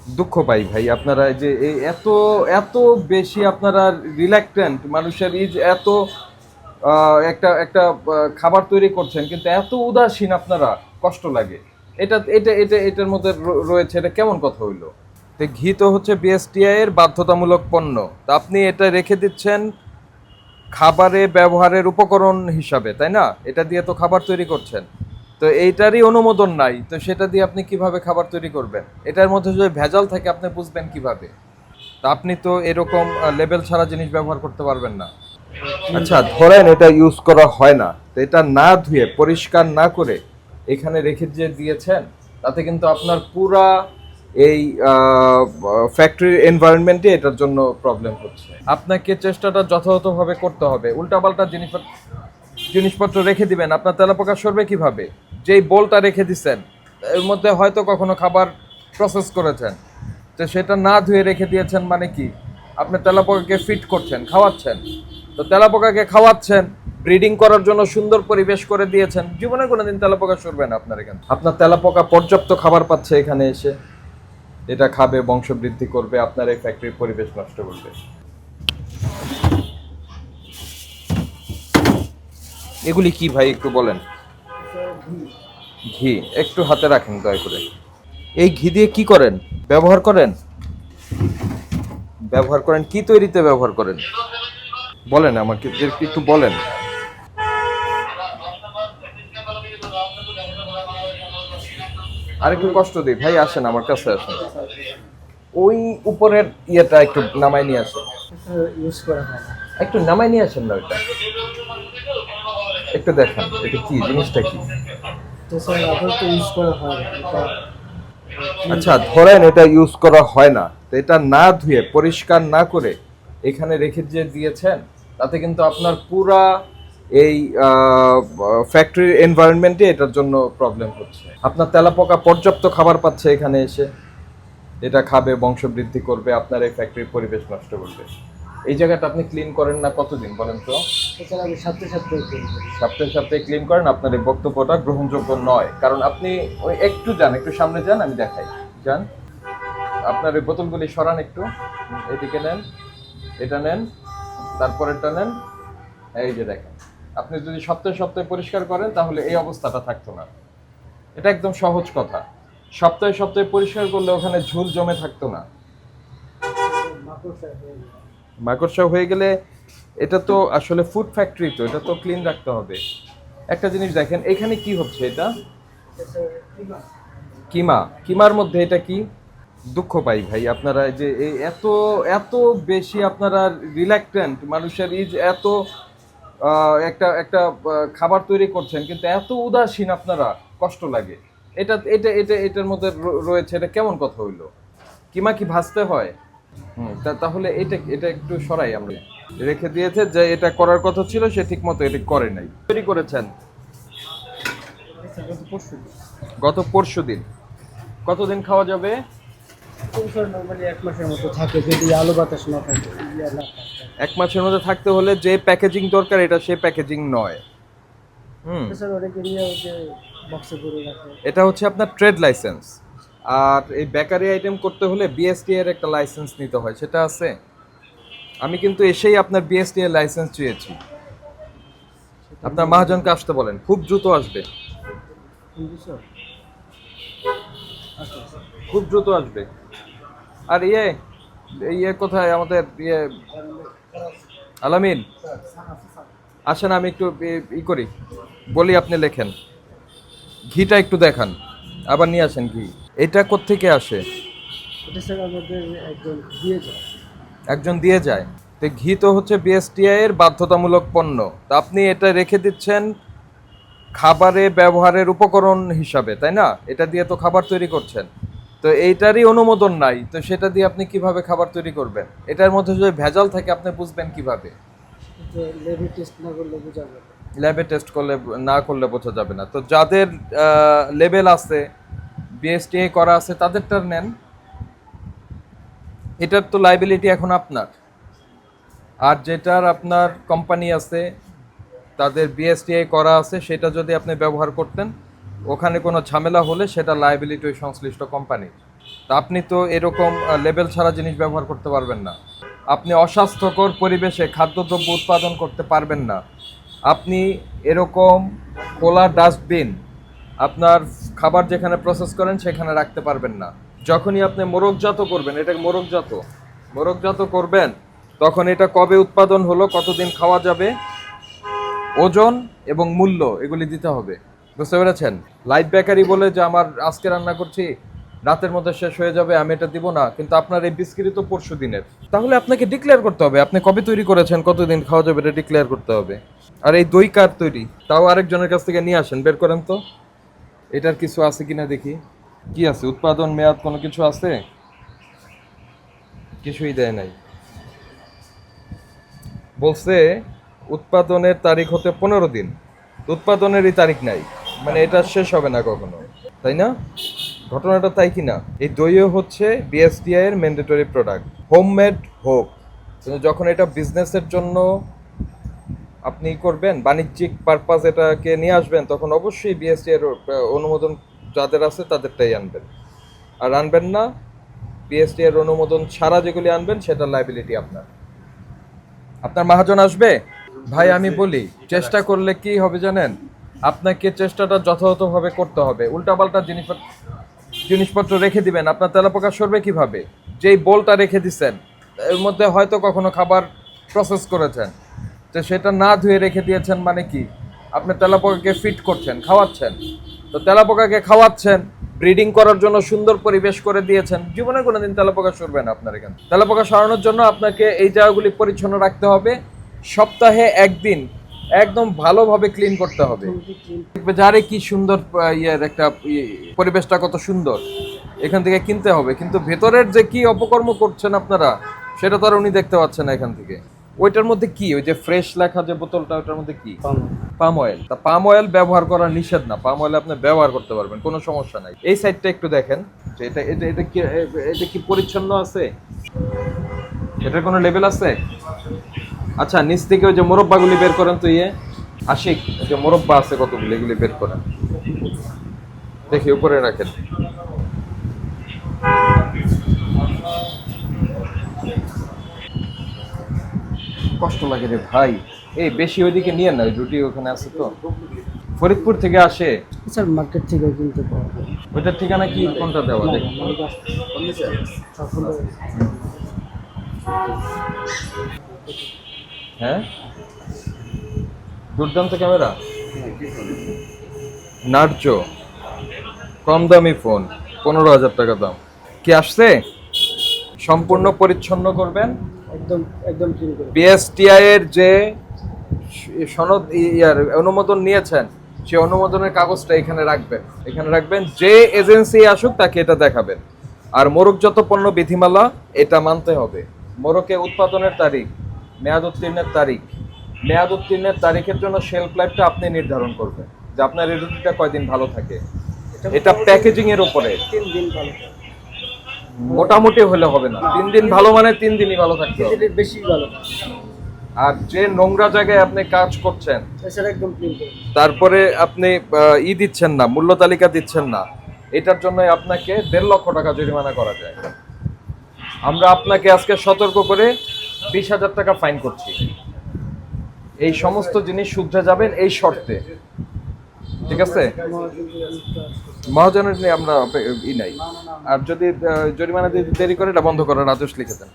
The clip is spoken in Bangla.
দুঃখ পাই ভাই আপনারা যে এই এত এত বেশি আপনারা রিল্যাক্টেন্ট মানুষের এই যে এত একটা একটা খাবার তৈরি করছেন কিন্তু এত উদাসীন আপনারা কষ্ট লাগে। এটার মধ্যে রয়েছে, এটা কেমন কথা হইলো? তো ঘি তো হচ্ছে বিএসটিআই এর বাধ্যতামূলক পণ্য। তা আপনি এটা রেখে দিচ্ছেন খাবারে ব্যবহারের উপকরণ হিসাবে, তাই না? এটা দিয়ে তো খাবার তৈরি করছেন। তো এইটারই অনুমোদন নাই, তো সেটা দিয়ে আপনি কিভাবে খাবার তৈরি করবেন? এটার মধ্যে যদি ভেজাল থাকে আপনি বুঝবেন কিভাবে? তা আপনি তো এরকম লেবেল ছাড়া জিনিস ব্যবহার করতে পারবেন না। আচ্ছা, ধরেন এটা ইউজ করা হয় না, তো এটা না ধুয়ে পরিষ্কার না করে এখানে রেখে যে দিয়েছেন, তাতে কিন্তু আপনার পুরা এই ফ্যাক্টরির এনভায়রনমেন্টে এটার জন্য প্রবলেম হচ্ছে। আপনাকে চেষ্টাটা যথাযথভাবে করতে হবে। উল্টাপাল্টা জিনিসপত্র রেখে দিবেন, আপনার তেলাপোকা সরবে কিভাবে? যেই বোলটা রেখে দিচ্ছেন এর মধ্যে হয়তো কখনো খাবার প্রসেস করেছেন, তো সেটা না ধুয়ে রেখে দিয়েছেন মানে কি? আপনি তেলাপোকাকে ফিট করছেন, খাওয়াচ্ছেন। তো তেলাপোকাকে খাওয়াচ্ছেন, ব্রিডিং করার জন্য সুন্দর পরিবেশ করে দিয়েছেন, জীবনে কোনোদিন তেলাপোকা সরবে না আপনার এখানে। আপনার তেলাপোকা পর্যাপ্ত খাবার পাচ্ছে এখানে এসে, এটা খাবে, বংশবৃদ্ধি করবে, আপনার এই ফ্যাক্টরির পরিবেশ নষ্ট করবে। এগুলি কি ভাই একটু বলেন? ঘি একটু হাতে রাখেন দয়া করে। এই ঘি দিয়ে কি করেন? ব্যবহার করেন? ব্যবহার করেন কি তৈরিতে ব্যবহার করেন? বলেন আমাকে, একটু বলেন। আর একটু কষ্ট দিই ভাই, আসেন আমার কাছে আসেন। ওই উপরের ইয়েটা একটু নামাই নিয়ে আসেন। ইউজ করা হয় না। একটু নামাই নিয়ে আসেন না ওইটা, একটু দেখান এটা কি জিনিসটা কি। তো স্যার আপাতত ইউজ করা হয় না এটা। আচ্ছা, ধরেন এটা ইউজ করা হয় না, তো এটা না ধুয়ে পরিষ্কার না করে এখানে রেখে যে দিয়েছেন, তাতে কিন্তু আপনার পুরা এই ফ্যাক্টরির এনভায়রনমেন্টে এটার জন্য প্রবলেম হচ্ছে। আপনার তেলাপোকা পর্যাপ্ত খাবার পাচ্ছে এখানে এসে, এটা খাবে, বংশবৃদ্ধি করবে, আপনার এই ফ্যাক্টরির পরিবেশ নষ্ট করবে। এই জায়গাটা আপনি ক্লিন করেন না কতদিন বলেন তো? এছাড়া আমি সপ্তাহে সপ্তাহে করি। সপ্তাহে সপ্তাহে ক্লিন করেন, আপনার এই বক্তব্যটা গ্রহণযোগ্য নয়। কারণ আপনি ওই একটু যান, একটু সামনে যান, আমি দেখাই। যান, আপনার ওই বোতলগুলি সরান একটু, এদিকে নেন, এটা নেন, তারপরেরটা নেন। এই যে দেখেন, আপনি যদি সপ্তাহে সপ্তাহে পরিষ্কার করেন তাহলে এই অবস্থাটা থাকতো না। এটা একদম সহজ কথা। সপ্তাহে সপ্তাহে পরিষ্কার করলে ওখানে ঝুল জমে থাকতো না। মাকড়সা হয়ে যায়। মাকড়সা হয়ে গেলে এটা তো আসলে ফুড ফ্যাক্টরি, তো এটা তো ক্লিন রাখতে হবে। একটা জিনিস দেখেন, এখানে কি হচ্ছে? এটা কিমা। কিমার মধ্যে এটা কি? দুঃখ পাই ভাই আপনারা যে এই এত এত বেশি আপনারা রিল্যাক্টেন্ট মানুষের এই যে এত একটা একটা খাবার তৈরি করছেন কিন্তু এত উদাসীন আপনারা, কষ্ট লাগে। এটার মধ্যে রয়েছে, এটা কেমন কথা হইলো? কিমা কি ভাজতে হয়? তাহলে এটা এটা একটু সরাই আমরা। রেখে দিয়েছে যে এটা করার কথা ছিল, সে ঠিক মতো এটা করে নাই। তৈরি করেছেন আচ্ছা, গত পরশু গত পরশু দিন। কতদিন খাওয়া যাবে? স্যার নর্মালি 1 মাসের মতো থাকে যদি আলো বাতাস না থাকে, ইয়া না থাকে। 1 মাসের মধ্যে থাকতে হলে যে প্যাকেজিং দরকার এটা সেই প্যাকেজিং নয়। হুম। স্যার অনেকে নিয়ে ওই যে বক্সে ভরে রাখে। এটা হচ্ছে আপনার ট্রেড লাইসেন্স। আর এই বেকারি আইটেম করতে হলে বিএসটি এর একটা লাইসেন্স নিতে হয়, সেটা আছে। আমি কিন্তু এসেই আপনার বিএসটি এর লাইসেন্স চেয়েছি। সেটা আপনার মহাজনকে আসতে বলেন, খুব দ্রুত আসবে। কিন্তু স্যার আচ্ছা আচ্ছা। খুব দ্রুত আসবে। আর ইয়ে কোথায় আমাদের ইয়ে? আলামিন, আসেন, আমি একটু করি, বলি, আপনি লেখেন। ঘিটা একটু দেখান, আবার নিয়ে আসেন ঘি। এটা কোত্থেকে আসে? এটা স্যার আমাদের একজন দিয়ে যায়। একজন দিয়ে যায়। তো ঘি তো হচ্ছে বিএসটিআই এর বাধ্যতামূলক পণ্য। তা আপনি এটা রেখে দিচ্ছেন খাবারে ব্যবহারের উপকরণ হিসাবে, তাই না? এটা দিয়ে তো খাবার তৈরি করছেন। তো এইটারই অনুমোদন নাই, তো সেটা দিয়ে আপনি কিভাবে খাবার তৈরি করবেন? এটার মধ্যে যদি ভেজাল থাকে আপনি বুঝবেন কিভাবে? যে লেভেল টেস্ট না করলে বোঝা যাবে না। ল্যাবে টেস্ট করলে না করলে বোঝা যাবে না। তো যাদের লেবেল আছে, বিএসটিআই করা আছে, তাদেরটার নেন। এটার তো লাইবিলিটি এখন আপনার। আর যেটার আপনার কোম্পানি আছে, তাদের বিএসটিআই করা আছে, সেটা যদি আপনি ব্যবহার করতেন, ওখানে কোনো ঝামেলা হলে সেটা লাইবিলিটি ওই সংশ্লিষ্ট কোম্পানির। তা আপনি তো এরকম লেবেল ছাড়া জিনিস ব্যবহার করতে পারবেন না। আপনি অস্বাস্থ্যকর পরিবেশে খাদ্যদ্রব্য উৎপাদন করতে পারবেন না। আপনি এরকম খোলা ডাস্টবিন আপনার খাবার যেখানে প্রসেস করেন সেখানে রাখতে পারবেন না। যখনই আপনি মোরগজাত করবেন, এটাকে মোরগজাত করবেন, তখন এটা কবে উৎপাদন হলো, কতদিন খাওয়া যাবে, ওজন এবং মূল্য এগুলি দিতে হবে। বুঝতে পেরেছেন? লাইট বেকারি বলে যে আমার আজকে রান্না করছি রাতের মধ্যে শেষ হয়ে যাবে, আমি এটা দিব না, কিন্তু আপনার এই বিস্কিট তো পরশু দিনের। তাহলে আপনাকে ডিক্লেয়ার করতে হবে আপনি কবে তৈরি করেছেন, কতদিন খাওয়া যাবে, এটা ডিক্লেয়ার করতে হবে। আর এই দই কার তৈরি, তাও আরেকজনের কাছ থেকে নিয়ে আসেন, বের করেন তো এটার কিছু আছে কিনা দেখি। কি আছে, উৎপাদন মেয়াদ কোনো কিছু আছে? কিছুই দেয় নাই। বলছে উৎপাদনের তারিখ হতে 15 দিন, উৎপাদনেরই তারিখ নাই, মানে এটা শেষ হবে না কখনো, তাই না? ঘটনাটা তাই কি না? এই দইও হচ্ছে বিএসটিআই এর ম্যান্ডেটরি প্রোডাক্ট, হোমমেড হোক, কিন্তু যখন এটা বিজনেসের জন্য আপনি করবেন, বাণিজ্যিক পারপাস এটাকে নিয়ে আসবেন, তখন অবশ্যই বিএসটিআই এর অনুমোদন যাদের আছে তাদেরটাই আনবেন। আর আনবেন না, বিএসটিআই এর অনুমোদন ছাড়া যেগুলি আনবেন সেটা লাইবিলিটি আপনার। আপনার মহাজন আসবে ভাই, আমি বলি চেষ্টা করলে কি হবে জানেন, আপনাকে চেষ্টাটা যথাযথভাবে করতে হবে। উল্টাপাল্টা জিনিসপত্র রেখে দিবেন, আপনার তেলাপোকা সরবে কিভাবে? যেই বোলটা রেখে দিচ্ছেন এর মধ্যে হয়তো কখনো খাবার প্রসেস করেছেন, তো সেটা না ধুয়ে রেখে দিয়েছেন, মানে কি আপনি তেলাপোকাকে ফিট করছেন, খাওয়াচ্ছেন। তো তেলাপোকাকে খাওয়াচ্ছেন, ব্রিডিং করার জন্য সুন্দর পরিবেশ করে দিয়েছেন, জীবনে কোনোদিন তেলাপোকা সরবে না আপনার এখানে। তেলাপোকা সরানোর জন্য আপনাকে এই জায়গাগুলি পরিচ্ছন্ন রাখতে হবে, সপ্তাহে একদিন একদম ভালোভাবে ক্লিন করতে হবে। দেখবে যারে কি সুন্দর ইয়ের একটা পরিবেশটা কত সুন্দর, এখান থেকে কিনতে হবে, কিন্তু ভেতরের যে কি অপকর্ম করছেন আপনারা সেটা তো আর উনি দেখতে পাচ্ছেন না এখান থেকে। ওইটার মধ্যে কি, ওই যে ফ্রেশ লেখা যে বোতলটা, ওইটার মধ্যে কি? Palm oil. তা পাম অয়েল ব্যবহার করা নিষেধ না, পাম অয়েল আপনি ব্যবহার করতে পারবেন, কোনো সমস্যা নাই। এই সাইডটা একটু দেখেন যে এটা এটা এটা কি, এটা কি পরিচ্ছন্ন আছে, এটার কোনো লেভেল আছে? আচ্ছা, নিচ থেকে ওই যে মোরব্বাগুলি বের করেন তো, আশিক, ওই যে মোরব্বা আছে কতগুলি, এগুলি বের করেন দেখি, উপরে রাখেন। কষ্ট লাগে রে ভাই, এই বেশি ওইদিকে নিয়ে না, রুটি ওখানে আছে তো, ফরিদপুর থেকে আসে স্যার মার্কেট থেকে কিনতে পাওয়া যায়। ওইটার ঠিকানা কি, কোনটা দেওয়া দেখি। হ্যাঁ, দুর্দান্ত ক্যামেরা, নার্জো, কম দামি ফোন, 15,000 টাকা দাম। কি আসছে? সম্পূর্ণ পরিচ্ছন্ন করবেন, একদম একদম ক্লিন করে। বিএসটিআই এর যে সনদ অনুমোদন নিয়েছেন, সেই অনুমোদনের কাগজটা এখানে রাখবেন, যে এজেন্সি আসুক তাকে এটা দেখাবেন। আর মোরগজাত পণ্য বিধিমালা এটা মানতে হবে। মোরগে উৎপাদনের তারিখ, মেয়াদ উত্তীর্ণের তারিখের জন্য শেলফ লাইফটা আপনি নির্ধারণ করবেন, যে আপনার এই রুটিটা কয়দিন ভালো থাকে। এটা প্যাকেজিং এর উপরে 3 দিন ভালো, মোটামুটি হলে হবে না, 3 দিন ভালো মানে 3 দিনই ভালো থাকতে হবে। এটা বেশি ভালো। আর যে নোংরা জায়গায় আপনি কাজ করছেন, স্যার একদম ক্লিন করে। তারপরে আপনি দিচ্ছেন না, মূল্য তালিকা দিচ্ছেন না, এটার জন্য আপনাকে 1.5 লক্ষ টাকা জরিমানা করা যায়। আমরা আপনাকে আজকে সতর্ক করে 20,000 টাকা ফাইন করছি। এই সমস্ত জিনিস শুধরে যাবেন এই শর্তে, ঠিক আছে? মহাজনের নিয়ে আমরা নাই। আর যদি জরিমানা দিতে দেরি করে, এটা বন্ধ করার আদেশ লিখে দেন।